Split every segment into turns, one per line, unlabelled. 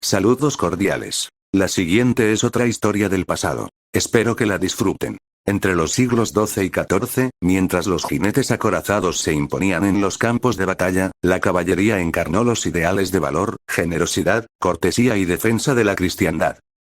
Saludos cordiales. La siguiente es otra historia del pasado. Espero que la disfruten. Entre los siglos XII y XIV, mientras los jinetes acorazados se imponían en los campos de batalla, la caballería encarnó los ideales de valor, generosidad, cortesía y defensa de la cristiandad.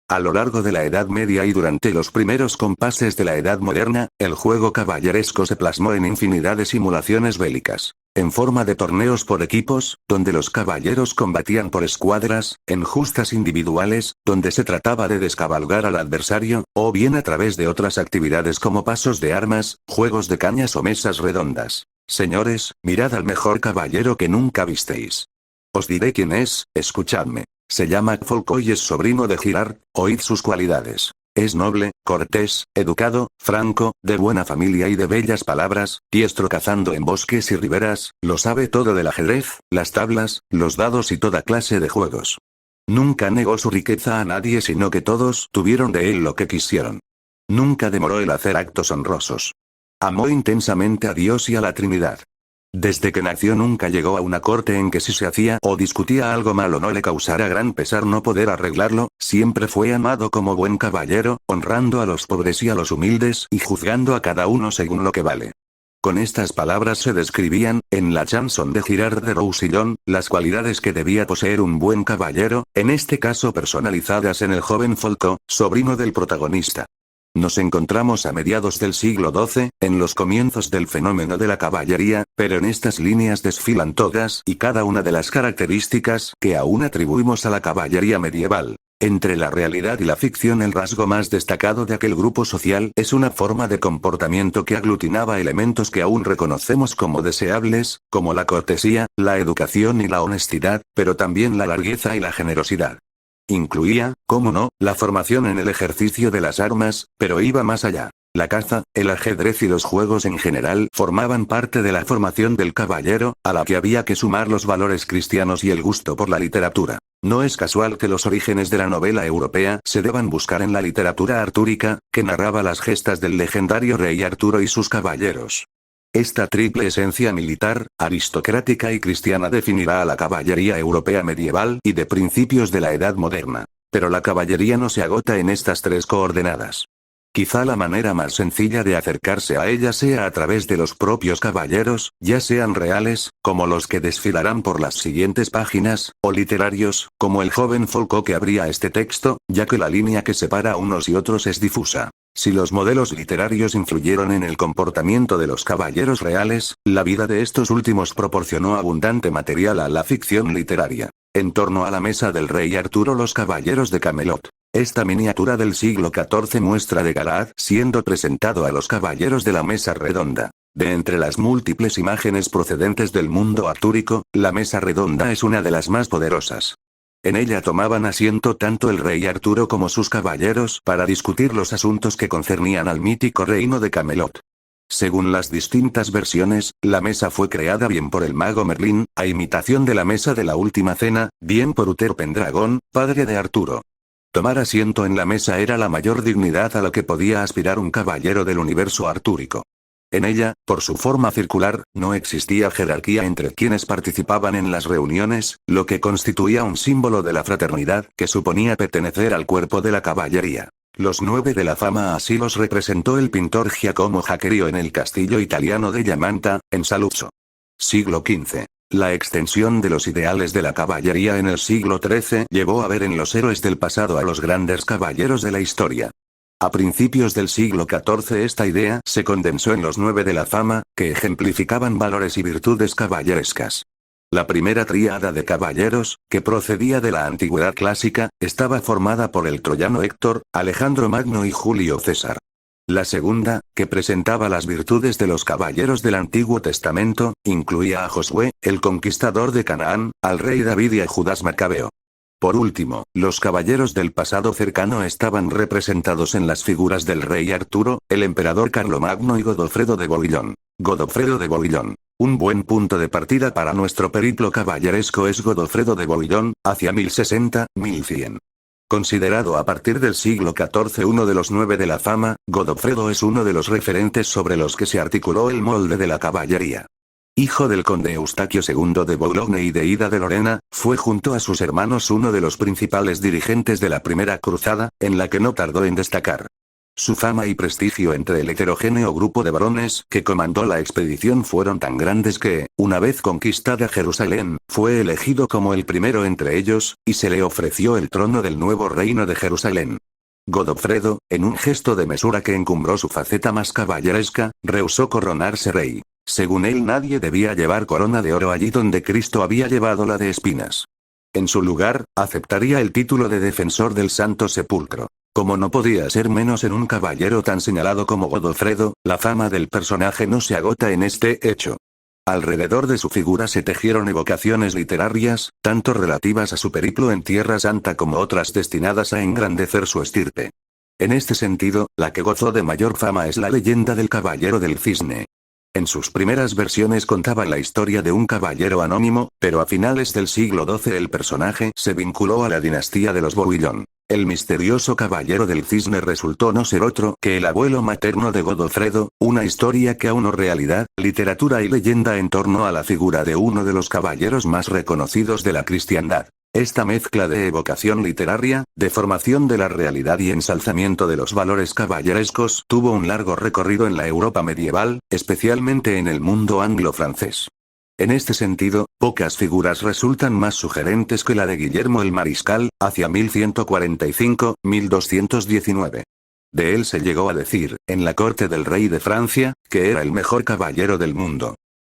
A lo largo de la Edad Media y durante los primeros compases de la Edad Moderna, el juego caballeresco se plasmó en infinidad de simulaciones bélicas. En forma de torneos por equipos, donde los caballeros combatían por escuadras, en justas individuales, donde se trataba de descabalgar al adversario, o bien a través de otras actividades como pasos de armas, juegos de cañas o mesas redondas. Señores, mirad al mejor caballero que nunca visteis. Os diré quién es, escuchadme. Se llama Folco y es sobrino de Girard, oíd sus cualidades. Es noble, cortés, educado, franco, de buena familia y de bellas palabras, diestro cazando en bosques y riberas, lo sabe todo del ajedrez, las tablas, los dados y toda clase de juegos. Nunca negó su riqueza a nadie sino que todos tuvieron de él lo que quisieron. Nunca demoró el hacer actos honrosos. Amó intensamente a Dios y a la Trinidad. Desde que nació nunca llegó a una corte en que si se hacía o discutía algo malo no le causara gran pesar no poder arreglarlo, siempre fue amado como buen caballero, honrando a los pobres y a los humildes y juzgando a cada uno según lo que vale. Con estas palabras se describían, en la chanson de Girard de Roussillon, las cualidades que debía poseer un buen caballero, en este caso personalizadas en el joven Folco, sobrino del protagonista. Nos encontramos a mediados del siglo XII, en los comienzos del fenómeno de la caballería, pero en estas líneas desfilan todas y cada una de las características que aún atribuimos a la caballería medieval. Entre la realidad y la ficción el rasgo más destacado de aquel grupo social es una forma de comportamiento que aglutinaba elementos que aún reconocemos como deseables, como la cortesía, la educación y la honestidad, pero también la largueza y la generosidad. Incluía, cómo no, la formación en el ejercicio de las armas, pero iba más allá. La caza, el ajedrez y los juegos en general formaban parte de la formación del caballero, a la que había que sumar los valores cristianos y el gusto por la literatura. No es casual que los orígenes de la novela europea se deban buscar en la literatura artúrica, que narraba las gestas del legendario rey Arturo y sus caballeros. Esta triple esencia militar, aristocrática y cristiana definirá a la caballería europea medieval y de principios de la Edad Moderna. Pero la caballería no se agota en estas tres coordenadas. Quizá la manera más sencilla de acercarse a ella sea a través de los propios caballeros, ya sean reales, como los que desfilarán por las siguientes páginas, o literarios, como el joven Folco que abría este texto, ya que la línea que separa a unos y otros es difusa. Si los modelos literarios influyeron en el comportamiento de los caballeros reales, la vida de estos últimos proporcionó abundante material a la ficción literaria. En torno a la mesa del rey Arturo los caballeros de Camelot. Esta miniatura del siglo XIV muestra de Galahad siendo presentado a los caballeros de la mesa redonda. De entre las múltiples imágenes procedentes del mundo artúrico, la mesa redonda es una de las más poderosas. En ella tomaban asiento tanto el rey Arturo como sus caballeros para discutir los asuntos que concernían al mítico reino de Camelot. Según las distintas versiones, la mesa fue creada bien por el mago Merlín, a imitación de la mesa de la última cena, bien por Uther Pendragon, padre de Arturo. Tomar asiento en la mesa era la mayor dignidad a la que podía aspirar un caballero del universo artúrico. En ella, por su forma circular, no existía jerarquía entre quienes participaban en las reuniones, lo que constituía un símbolo de la fraternidad que suponía pertenecer al cuerpo de la caballería. Los 9 de la fama así los representó el pintor Giacomo Jacquerio en el castillo italiano de Yamanta, en Saluzzo. Siglo XV. La extensión de los ideales de la caballería en el siglo XIII llevó a ver en los héroes del pasado a los grandes caballeros de la historia. A principios del siglo XIV esta idea se condensó en los 9 de la fama, que ejemplificaban valores y virtudes caballerescas. La primera tríada de caballeros, que procedía de la antigüedad clásica, estaba formada por el troyano Héctor, Alejandro Magno y Julio César. La segunda, que presentaba las virtudes de los caballeros del Antiguo Testamento, incluía a Josué, el conquistador de Canaán, al rey David y a Judas Macabeo. Por último, los caballeros del pasado cercano estaban representados en las figuras del rey Arturo, el emperador Carlomagno y Godofredo de Bouillon. Godofredo de Bouillon. Un buen punto de partida para nuestro periplo caballeresco es Godofredo de Bouillon, hacia 1060-1100. Considerado a partir del siglo XIV uno de los 9 de la fama, Godofredo es uno de los referentes sobre los que se articuló el molde de la caballería. Hijo del conde Eustaquio II de Boulogne y de Ida de Lorena, fue junto a sus hermanos uno de los principales dirigentes de la Primera Cruzada, en la que no tardó en destacar. Su fama y prestigio entre el heterogéneo grupo de varones que comandó la expedición fueron tan grandes que, una vez conquistada Jerusalén, fue elegido como el primero entre ellos, y se le ofreció el trono del nuevo reino de Jerusalén. Godofredo, en un gesto de mesura que encumbró su faceta más caballeresca, rehusó coronarse rey. Según él, nadie debía llevar corona de oro allí donde Cristo había llevado la de espinas. En su lugar, aceptaría el título de defensor del Santo Sepulcro. Como no podía ser menos en un caballero tan señalado como Godofredo, la fama del personaje no se agota en este hecho. Alrededor de su figura se tejieron evocaciones literarias, tanto relativas a su periplo en Tierra Santa como otras destinadas a engrandecer su estirpe. En este sentido, la que gozó de mayor fama es la leyenda del Caballero del Cisne. En sus primeras versiones contaba la historia de un caballero anónimo, pero a finales del siglo XII el personaje se vinculó a la dinastía de los Bouillon. El misterioso Caballero del Cisne resultó no ser otro que el abuelo materno de Godofredo, una historia que aunó realidad, literatura y leyenda en torno a la figura de uno de los caballeros más reconocidos de la cristiandad. Esta mezcla de evocación literaria, deformación de la realidad y ensalzamiento de los valores caballerescos tuvo un largo recorrido en la Europa medieval, especialmente en el mundo anglo-francés. En este sentido, pocas figuras resultan más sugerentes que la de Guillermo el Mariscal, hacia 1145-1219. De él se llegó a decir, en la corte del rey de Francia, que era el mejor caballero del mundo.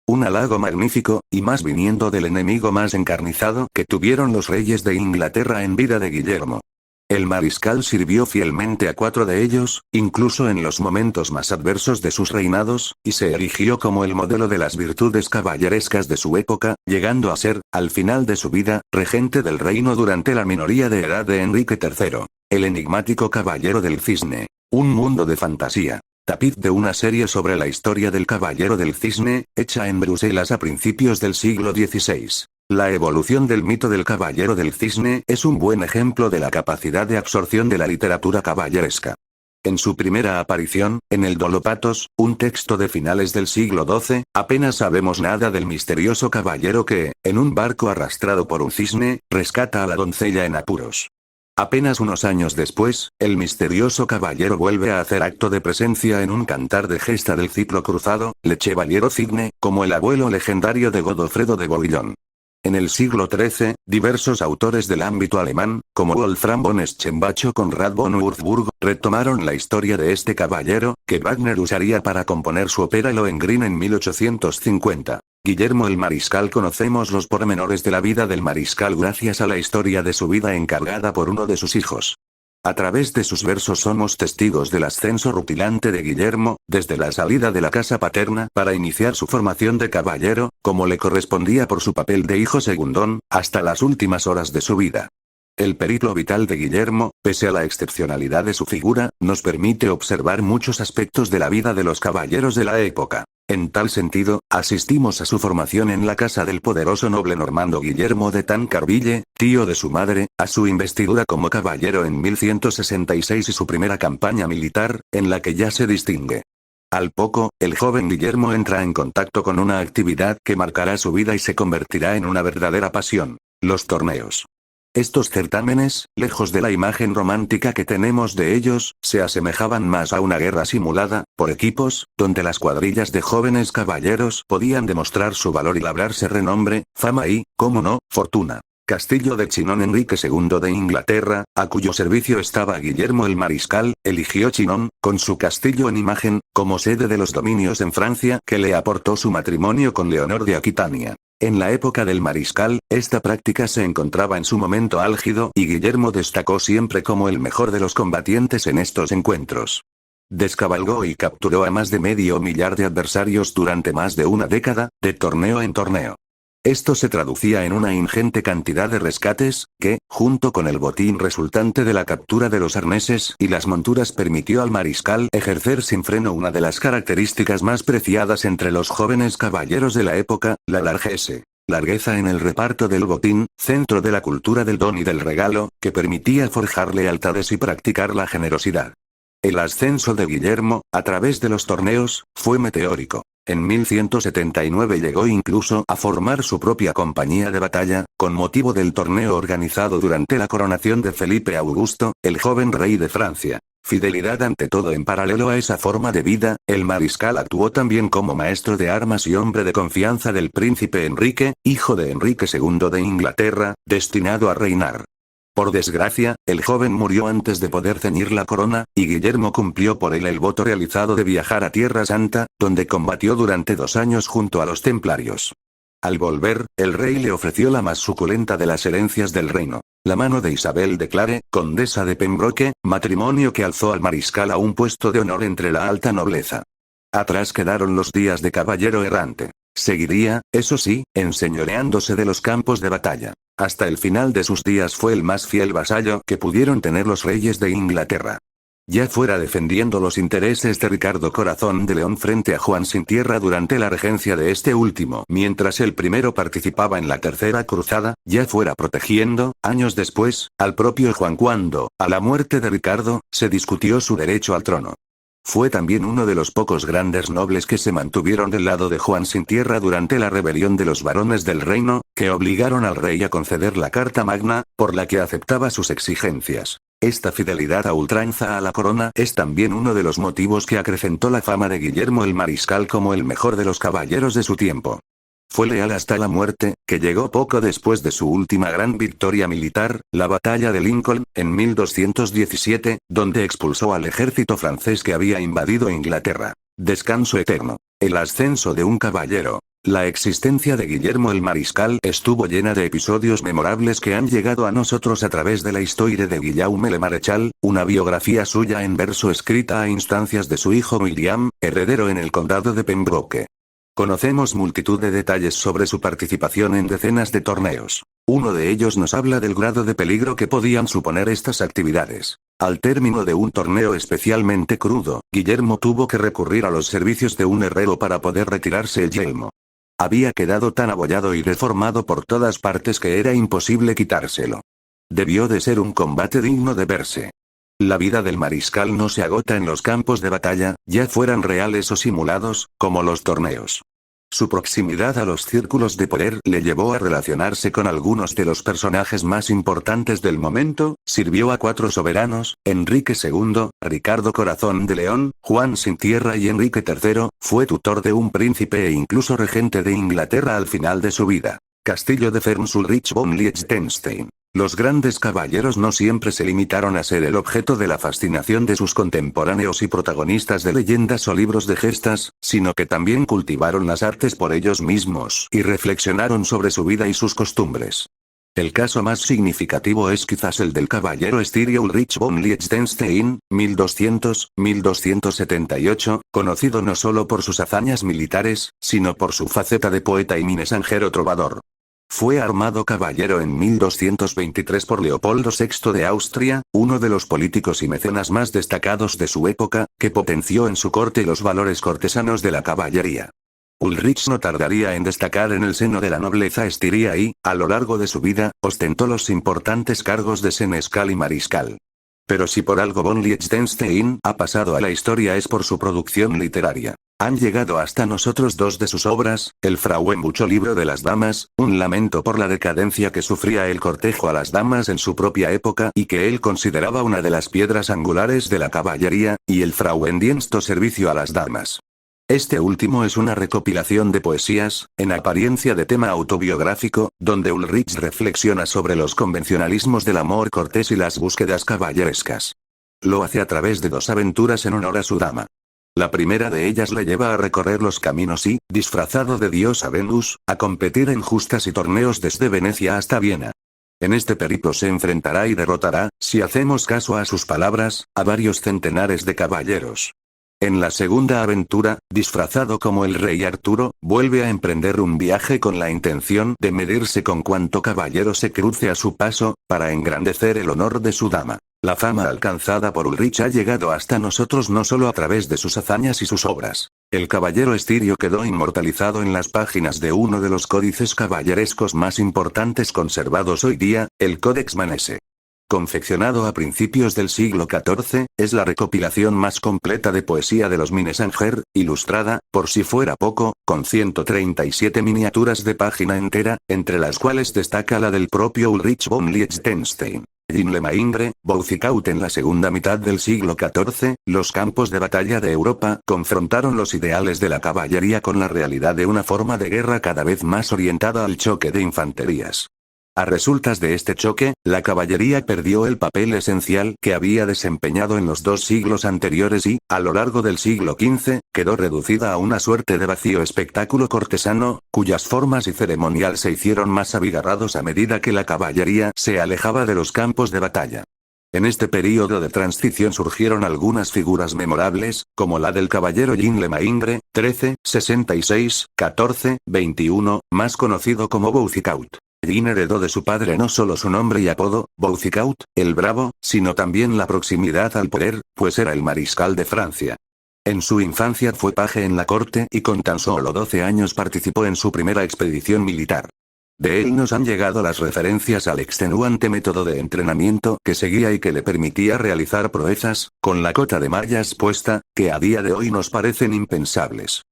Un halago magnífico, y más viniendo del enemigo más encarnizado que tuvieron los reyes de Inglaterra en vida de Guillermo. El mariscal sirvió fielmente a 4 de ellos, incluso en los momentos más adversos de sus reinados, y se erigió como el modelo de las virtudes caballerescas de su época, llegando a ser, al final de su vida, regente del reino durante la minoría de edad de Enrique III. El enigmático Caballero del Cisne. Un mundo de fantasía. Tapiz de una serie sobre la historia del Caballero del Cisne, hecha en Bruselas a principios del siglo XVI. La evolución del mito del Caballero del Cisne es un buen ejemplo de la capacidad de absorción de la literatura caballeresca. En su primera aparición, en el Dolopatos, un texto de finales del siglo XII, apenas sabemos nada del misterioso caballero que, en un barco arrastrado por un cisne, rescata a la doncella en apuros. Apenas unos años después, el misterioso caballero vuelve a hacer acto de presencia en un cantar de gesta del ciclo cruzado, Le Chevalier Cisne, como el abuelo legendario de Godofredo de Bouillon. En el siglo XIII, diversos autores del ámbito alemán, como Wolfram von Eschenbach o Conrad von Würzburg, retomaron la historia de este caballero, que Wagner usaría para componer su ópera Lohengrin en 1850. Guillermo el Mariscal. Conocemos los pormenores de la vida del Mariscal gracias a la historia de su vida encargada por uno de sus hijos. A través de sus versos somos testigos del ascenso rutilante de Guillermo, desde la salida de la casa paterna para iniciar su formación de caballero, como le correspondía por su papel de hijo segundón, hasta las últimas horas de su vida. El periplo vital de Guillermo, pese a la excepcionalidad de su figura, nos permite observar muchos aspectos de la vida de los caballeros de la época. En tal sentido, asistimos a su formación en la casa del poderoso noble normando Guillermo de Tancarville, tío de su madre, a su investidura como caballero en 1166 y su primera campaña militar, en la que ya se distingue. Al poco, el joven Guillermo entra en contacto con una actividad que marcará su vida y se convertirá en una verdadera pasión: los torneos. Estos certámenes, lejos de la imagen romántica que tenemos de ellos, se asemejaban más a una guerra simulada, por equipos, donde las cuadrillas de jóvenes caballeros podían demostrar su valor y labrarse renombre, fama y, cómo no, fortuna. Castillo de Chinon. Enrique II de Inglaterra, a cuyo servicio estaba Guillermo el Mariscal, eligió Chinon, con su castillo en imagen, como sede de los dominios en Francia que le aportó su matrimonio con Leonor de Aquitania. En la época del Mariscal, esta práctica se encontraba en su momento álgido y Guillermo destacó siempre como el mejor de los combatientes en estos encuentros. Descabalgó y capturó a más de medio millar de adversarios durante más de una década, de torneo en torneo. Esto se traducía en una ingente cantidad de rescates, que, junto con el botín resultante de la captura de los arneses y las monturas, permitió al mariscal ejercer sin freno una de las características más preciadas entre los jóvenes caballeros de la época, la largesse. Largueza en el reparto del botín, centro de la cultura del don y del regalo, que permitía forjar lealtades y practicar la generosidad. El ascenso de Guillermo, a través de los torneos, fue meteórico. En 1179 llegó incluso a formar su propia compañía de batalla, con motivo del torneo organizado durante la coronación de Felipe Augusto, el joven rey de Francia. Fidelidad ante todo. En paralelo a esa forma de vida, el mariscal actuó también como maestro de armas y hombre de confianza del príncipe Enrique, hijo de Enrique II de Inglaterra, destinado a reinar. Por desgracia, el joven murió antes de poder ceñir la corona, y Guillermo cumplió por él el voto realizado de viajar a Tierra Santa, donde combatió durante 2 años junto a los templarios. Al volver, el rey le ofreció la más suculenta de las herencias del reino, la mano de Isabel de Clare, condesa de Pembroke, matrimonio que alzó al mariscal a un puesto de honor entre la alta nobleza. Atrás quedaron los días de caballero errante. Seguiría, eso sí, enseñoreándose de los campos de batalla. Hasta el final de sus días fue el más fiel vasallo que pudieron tener los reyes de Inglaterra. Ya fuera defendiendo los intereses de Ricardo Corazón de León frente a Juan Sin Tierra durante la regencia de este último, mientras el primero participaba en la Tercera Cruzada, ya fuera protegiendo, años después, al propio Juan cuando, a la muerte de Ricardo, se discutió su derecho al trono. Fue también uno de los pocos grandes nobles que se mantuvieron del lado de Juan Sin Tierra durante la rebelión de los varones del reino, que obligaron al rey a conceder la Carta Magna, por la que aceptaba sus exigencias. Esta fidelidad a ultranza a la corona es también uno de los motivos que acrecentó la fama de Guillermo el Mariscal como el mejor de los caballeros de su tiempo. Fue leal hasta la muerte, que llegó poco después de su última gran victoria militar, la batalla de Lincoln, en 1217, donde expulsó al ejército francés que había invadido Inglaterra. Descanso eterno. El ascenso de un caballero. La existencia de Guillermo el Mariscal estuvo llena de episodios memorables que han llegado a nosotros a través de la historia de Guillaume le Marechal, una biografía suya en verso escrita a instancias de su hijo William, heredero en el condado de Pembroke. Conocemos multitud de detalles sobre su participación en decenas de torneos. Uno de ellos nos habla del grado de peligro que podían suponer estas actividades. Al término de un torneo especialmente crudo, Guillermo tuvo que recurrir a los servicios de un herrero para poder retirarse el yelmo. Había quedado tan abollado y deformado por todas partes que era imposible quitárselo. Debió de ser un combate digno de verse. La vida del mariscal no se agota en los campos de batalla, ya fueran reales o simulados, como los torneos. Su proximidad a los círculos de poder le llevó a relacionarse con algunos de los personajes más importantes del momento, sirvió a 4 soberanos, Enrique II, Ricardo Corazón de León, Juan Sin Tierra y Enrique III, fue tutor de un príncipe e incluso regente de Inglaterra al final de su vida. Castillo de Fürst-Ulrich von Liechtenstein. Los grandes caballeros no siempre se limitaron a ser el objeto de la fascinación de sus contemporáneos y protagonistas de leyendas o libros de gestas, sino que también cultivaron las artes por ellos mismos y reflexionaron sobre su vida y sus costumbres. El caso más significativo es quizás el del caballero estirio Ulrich von Liechtenstein, 1200-1278, conocido no solo por sus hazañas militares, sino por su faceta de poeta y minnesangero trovador. Fue armado caballero en 1223 por Leopoldo VI de Austria, uno de los políticos y mecenas más destacados de su época, que potenció en su corte los valores cortesanos de la caballería. Ulrich no tardaría en destacar en el seno de la nobleza estiria y, a lo largo de su vida, ostentó los importantes cargos de senescal y mariscal. Pero si por algo von Liechtenstein ha pasado a la historia es por su producción literaria. Han llegado hasta nosotros 2 de sus obras, el Frauenbucho libro de las damas, un lamento por la decadencia que sufría el cortejo a las damas en su propia época y que él consideraba una de las piedras angulares de la caballería, y el Frauendienst o servicio a las damas. Este último es una recopilación de poesías, en apariencia de tema autobiográfico, donde Ulrich reflexiona sobre los convencionalismos del amor cortés y las búsquedas caballerescas. Lo hace a través de 2 aventuras en honor a su dama. La primera de ellas le lleva a recorrer los caminos y, disfrazado de diosa Venus, a competir en justas y torneos desde Venecia hasta Viena. En este periplo se enfrentará y derrotará, si hacemos caso a sus palabras, a varios centenares de caballeros. En la segunda aventura, disfrazado como el rey Arturo, vuelve a emprender un viaje con la intención de medirse con cuanto caballero se cruce a su paso, para engrandecer el honor de su dama. La fama alcanzada por Ulrich ha llegado hasta nosotros no solo a través de sus hazañas y sus obras. El caballero estirio quedó inmortalizado en las páginas de uno de los códices caballerescos más importantes conservados hoy día, el Codex Manesse. confeccionado a principios del siglo XIV, es la recopilación más completa de poesía de los Minnesänger, ilustrada, por si fuera poco, con 137 miniaturas de página entera, entre las cuales destaca la del propio Ulrich von Liechtenstein. Jean Lemaingre, Boucicaut. En la segunda mitad del siglo XIV, los campos de batalla de Europa confrontaron los ideales de la caballería con la realidad de una forma de guerra cada vez más orientada al choque de infanterías. A resultas de este choque, la caballería perdió el papel esencial que había desempeñado en los 2 siglos anteriores y, a lo largo del siglo XV, quedó reducida a una suerte de vacío espectáculo cortesano, cuyas formas y ceremonial se hicieron más abigarrados a medida que la caballería se alejaba de los campos de batalla. En este período de transición surgieron algunas figuras memorables, como la del caballero Jean Lemaingre, 1366-1421, más conocido como Boucicaut. Jean heredó de su padre no solo su nombre y apodo, Boucicaut, el Bravo, sino también la proximidad al poder, pues era el mariscal de Francia. En su infancia fue paje en la corte y con tan solo 12 años participó en su primera expedición militar. De él nos han llegado las referencias al extenuante método de entrenamiento que seguía y que le permitía realizar proezas, con la cota de mallas puesta, que a día de hoy nos parecen impensables.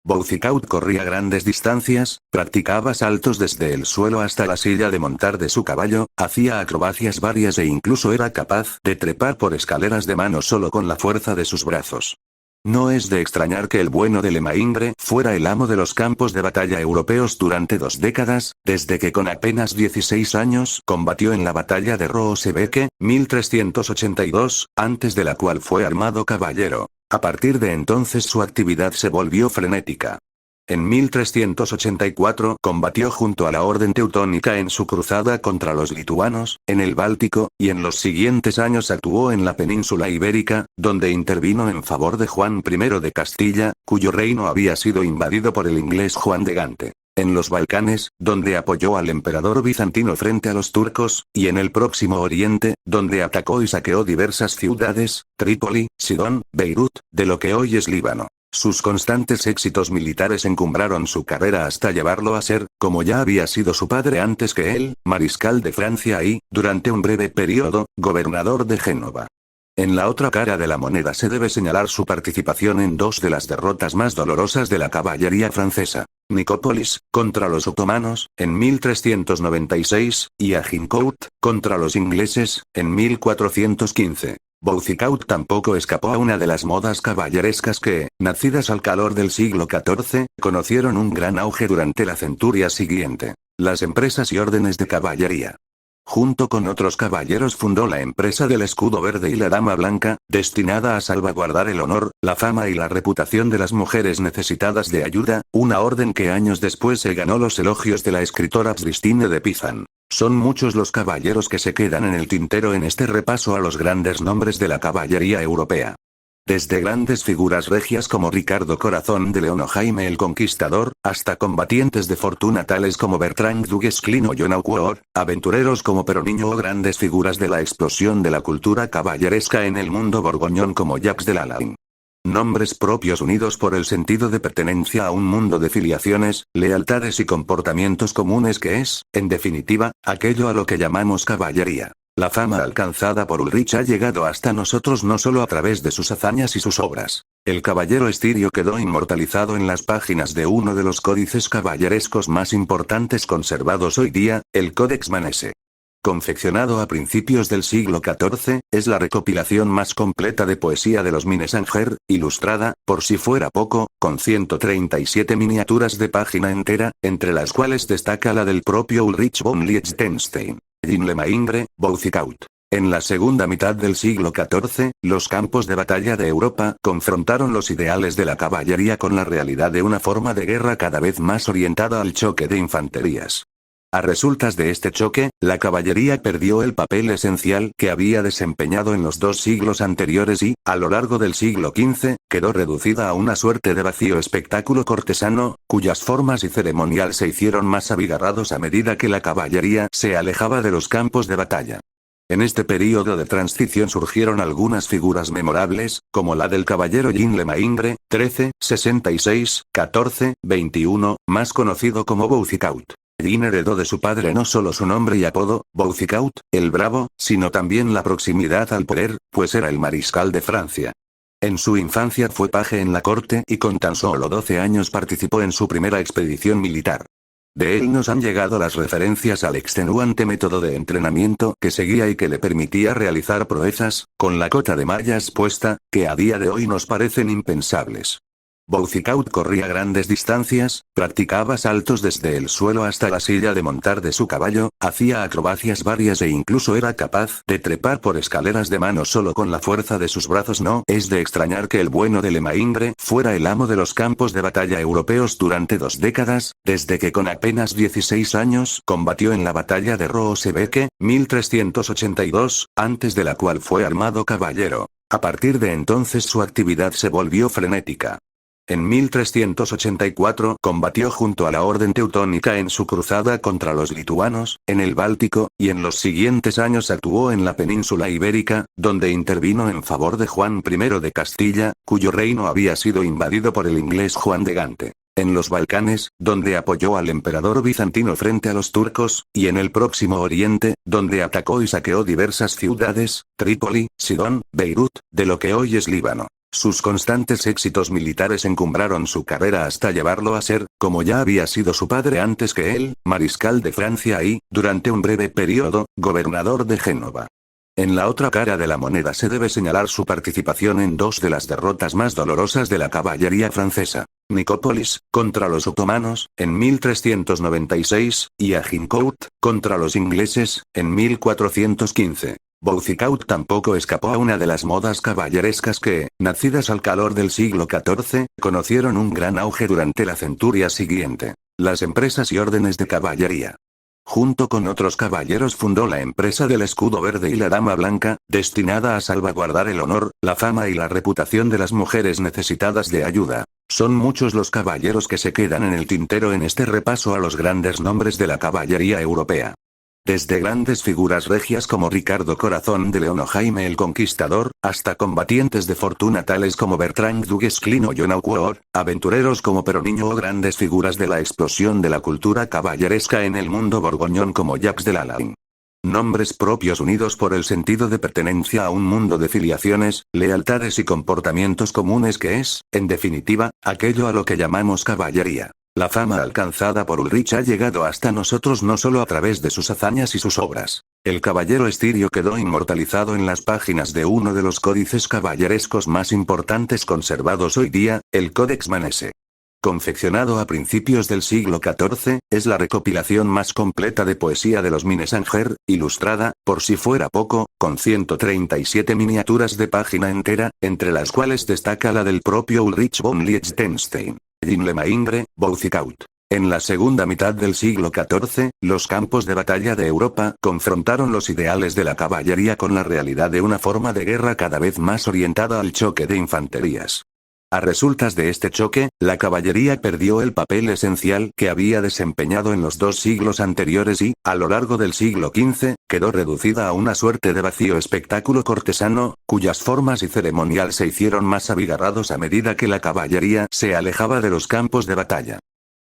Boucicaut corría grandes distancias, practicaba saltos desde el suelo hasta la silla de montar de su caballo, hacía acrobacias varias e incluso era capaz de trepar por escaleras de mano solo con la fuerza de sus brazos. No es de extrañar que el bueno de Lemaingre fuera el amo de los campos de batalla europeos durante 2 décadas, desde que con apenas 16 años combatió en la batalla de Rooseveke, 1382, antes de la cual fue armado caballero. A partir de entonces su actividad se volvió frenética. En 1384 combatió junto a la Orden Teutónica en su cruzada contra los lituanos, en el Báltico, y en los siguientes años actuó en la península ibérica, donde intervino en favor de Juan I de Castilla, cuyo reino había sido invadido por el inglés Juan de Gante. En los Balcanes, donde apoyó al emperador bizantino frente a los turcos, y en el Próximo Oriente, donde atacó y saqueó diversas ciudades, Trípoli, Sidón, Beirut, de lo que hoy es Líbano. Sus constantes éxitos militares encumbraron su carrera hasta llevarlo a ser, como ya había sido su padre antes que él, mariscal de Francia y, durante un breve periodo, gobernador de Génova. En la otra cara de la moneda se debe señalar su participación en 2 de las derrotas más dolorosas de la caballería francesa. Nicópolis, contra los otomanos, en 1396, y Agincourt, contra los ingleses, en 1415. Boucicaut tampoco escapó a una de las modas caballerescas que, nacidas al calor del siglo XIV, conocieron un gran auge durante la centuria siguiente: las empresas y órdenes de caballería. Junto con otros caballeros fundó la empresa del escudo verde y la dama blanca, destinada a salvaguardar el honor, la fama y la reputación de las mujeres necesitadas de ayuda, una orden que años después se ganó los elogios de la escritora Christine de Pizan. Son muchos los caballeros que se quedan en el tintero en este repaso a los grandes nombres de la caballería europea. Desde grandes figuras regias como Ricardo Corazón de León o Jaime el Conquistador, hasta combatientes de fortuna tales como Bertrand du Guesclin o John Aucourt, aventureros como Peroniño o grandes figuras de la explosión de la cultura caballeresca en el mundo borgoñón como Jacques de Lalaing. Nombres propios unidos por el sentido de pertenencia a un mundo de filiaciones, lealtades y comportamientos comunes que es, en definitiva, aquello a lo que llamamos caballería. La fama alcanzada por Ulrich ha llegado hasta nosotros no solo a través de sus hazañas y sus obras. El caballero Estirio quedó inmortalizado en las páginas de uno de los códices caballerescos más importantes conservados hoy día, el Codex Manesse. Confeccionado a principios del siglo XIV, es la recopilación más completa de poesía de los Minnesänger, ilustrada, por si fuera poco, con 137 miniaturas de página entera, entre las cuales destaca la del propio Ulrich von Liechtenstein. Jean Lemaingre, Boucicaut. En la segunda mitad del siglo XIV, los campos de batalla de Europa confrontaron los ideales de la caballería con la realidad de una forma de guerra cada vez más orientada al choque de infanterías. A resultas de este choque, la caballería perdió el papel esencial que había desempeñado en los 2 siglos anteriores y, a lo largo del siglo XV, quedó reducida a una suerte de vacío espectáculo cortesano, cuyas formas y ceremonial se hicieron más abigarrados a medida que la caballería se alejaba de los campos de batalla. En este período de transición surgieron algunas figuras memorables, como la del caballero Jean Lemaingre, 1366-1421, más conocido como Boucicaut. Jean heredó de su padre no solo su nombre y apodo, Boucicaut, el Bravo, sino también la proximidad al poder, pues era el mariscal de Francia. En su infancia fue paje en la corte y con tan solo 12 años participó en su primera expedición militar. De él nos han llegado las referencias al extenuante método de entrenamiento que seguía y que le permitía realizar proezas, con la cota de mallas puesta, que a día de hoy nos parecen impensables. Boucicaut corría grandes distancias, practicaba saltos desde el suelo hasta la silla de montar de su caballo, hacía acrobacias varias e incluso era capaz de trepar por escaleras de mano solo con la fuerza de sus brazos. No es de extrañar que el bueno de Lemaingre fuera el amo de los campos de batalla europeos durante 2 décadas, desde que con apenas 16 años combatió en la batalla de Rooseveke, 1382, antes de la cual fue armado caballero. A partir de entonces su actividad se volvió frenética. En 1384 combatió junto a la Orden Teutónica en su cruzada contra los lituanos, en el Báltico, y en los siguientes años actuó en la península ibérica, donde intervino en favor de Juan I de Castilla, cuyo reino había sido invadido por el inglés Juan de Gante. En los Balcanes, donde apoyó al emperador bizantino frente a los turcos, y en el Próximo Oriente, donde atacó y saqueó diversas ciudades, Trípoli, Sidón, Beirut, de lo que hoy es Líbano. Sus constantes éxitos militares encumbraron su carrera hasta llevarlo a ser, como ya había sido su padre antes que él, mariscal de Francia y, durante un breve periodo, gobernador de Génova. En la otra cara de la moneda se debe señalar su participación en 2 de las derrotas más dolorosas de la caballería francesa. Nicópolis, contra los otomanos, en 1396, y Agincourt, contra los ingleses, en 1415. Boucicaut tampoco escapó a una de las modas caballerescas que, nacidas al calor del siglo XIV, conocieron un gran auge durante la centuria siguiente: las empresas y órdenes de caballería. Junto con otros caballeros fundó la empresa del escudo verde y la dama blanca, destinada a salvaguardar el honor, la fama y la reputación de las mujeres necesitadas de ayuda. Son muchos los caballeros que se quedan en el tintero en este repaso a los grandes nombres de la caballería europea. Desde grandes figuras regias como Ricardo Corazón de León o Jaime el Conquistador, hasta combatientes de fortuna tales como Bertrand du Guesclin o John Aucourt, aventureros como Peroniño o grandes figuras de la explosión de la cultura caballeresca en el mundo borgoñón como Jacques de Lalaing. Nombres propios unidos por el sentido de pertenencia a un mundo de filiaciones, lealtades y comportamientos comunes que es, en definitiva, aquello a lo que llamamos caballería. La fama alcanzada por Ulrich ha llegado hasta nosotros no solo a través de sus hazañas y sus obras. El caballero Estirio quedó inmortalizado en las páginas de uno de los códices caballerescos más importantes conservados hoy día, el Codex Manesse. Confeccionado a principios del siglo XIV, es la recopilación más completa de poesía de los Minnesänger, ilustrada, por si fuera poco, con 137 miniaturas de página entera, entre las cuales destaca la del propio Ulrich von Liechtenstein. Jean Lemaingre, Boucicaut. En la segunda mitad del siglo XIV, los campos de batalla de Europa confrontaron los ideales de la caballería con la realidad de una forma de guerra cada vez más orientada al choque de infanterías. A resultas de este choque, la caballería perdió el papel esencial que había desempeñado en los 2 siglos anteriores y, a lo largo del siglo XV, quedó reducida a una suerte de vacío espectáculo cortesano, cuyas formas y ceremonial se hicieron más abigarrados a medida que la caballería se alejaba de los campos de batalla.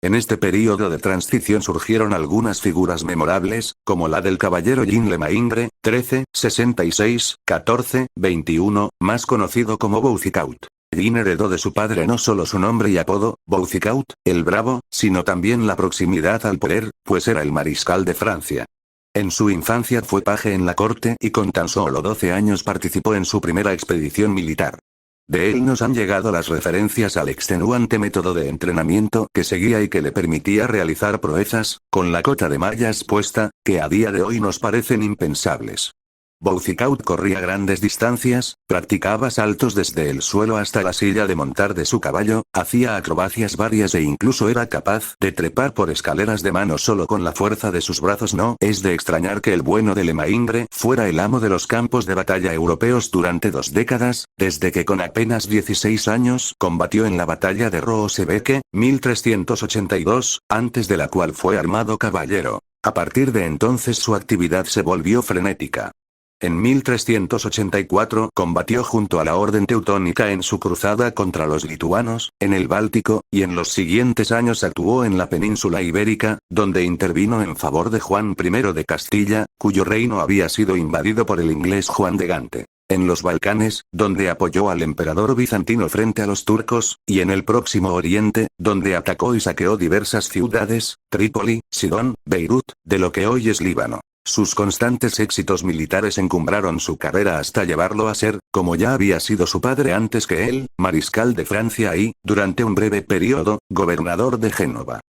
En este período de transición surgieron algunas figuras memorables, como la del caballero Jean Lemaingre, 1366-1421, más conocido como Boucicaut. Jean heredó de su padre no solo su nombre y apodo, Boucicaut, el Bravo, sino también la proximidad al poder, pues era el mariscal de Francia. En su infancia fue paje en la corte y con tan solo 12 años participó en su primera expedición militar. De él nos han llegado las referencias al extenuante método de entrenamiento que seguía y que le permitía realizar proezas, con la cota de mallas puesta, que a día de hoy nos parecen impensables. Boucicaut corría grandes distancias, practicaba saltos desde el suelo hasta la silla de montar de su caballo, hacía acrobacias varias e incluso era capaz de trepar por escaleras de mano solo con la fuerza de sus brazos. No es de extrañar que el bueno de Lemaingre fuera el amo de los campos de batalla europeos durante 2 décadas, desde que con apenas 16 años combatió en la batalla de Rooseveke, 1382, antes de la cual fue armado caballero. A partir de entonces su actividad se volvió frenética. En 1384 combatió junto a la Orden Teutónica en su cruzada contra los lituanos, en el Báltico, y en los siguientes años actuó en la península ibérica, donde intervino en favor de Juan I de Castilla, cuyo reino había sido invadido por el inglés Juan de Gante. En los Balcanes, donde apoyó al emperador bizantino frente a los turcos, y en el Próximo Oriente, donde atacó y saqueó diversas ciudades, Trípoli, Sidón, Beirut, de lo que hoy es Líbano. Sus constantes éxitos militares encumbraron su carrera hasta llevarlo a ser, como ya había sido su padre antes que él, mariscal de Francia y, durante un breve periodo, gobernador de Génova.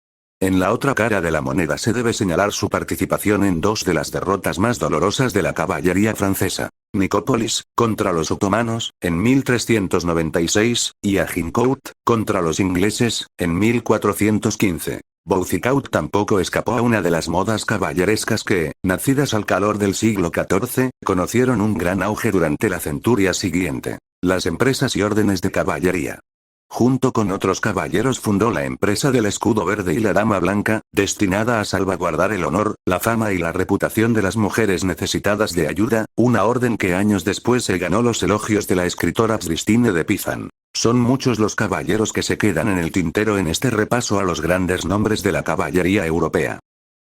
En la otra cara de la moneda se debe señalar su participación en dos de las derrotas más dolorosas de la caballería francesa. Nicópolis, contra los otomanos, en 1396, y Agincourt, contra los ingleses, en 1415. Boucicaut tampoco escapó a una de las modas caballerescas que, nacidas al calor del siglo XIV, conocieron un gran auge durante la centuria siguiente: las empresas y órdenes de caballería. Junto con otros caballeros fundó la empresa del escudo verde y la dama blanca, destinada a salvaguardar el honor, la fama y la reputación de las mujeres necesitadas de ayuda, una orden que años después se ganó los elogios de la escritora Christine de Pizan. Son muchos los caballeros que se quedan en el tintero en este repaso a los grandes nombres de la caballería europea.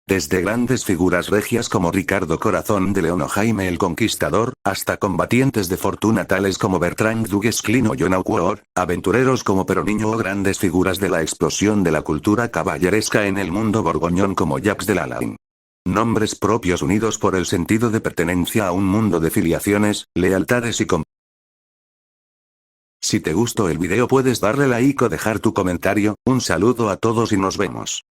Desde grandes figuras regias como Ricardo Corazón de León o Jaime el Conquistador, hasta combatientes de fortuna tales como Bertrand du Guesclin o John Aucourt, aventureros como Peroniño o grandes figuras de la explosión de la cultura caballeresca en el mundo borgoñón como Jacques de Lalaing. Nombres propios unidos por el sentido de pertenencia a un mundo de filiaciones, lealtades y Si te gustó el video puedes darle like o dejar tu comentario. Un saludo a todos y nos vemos.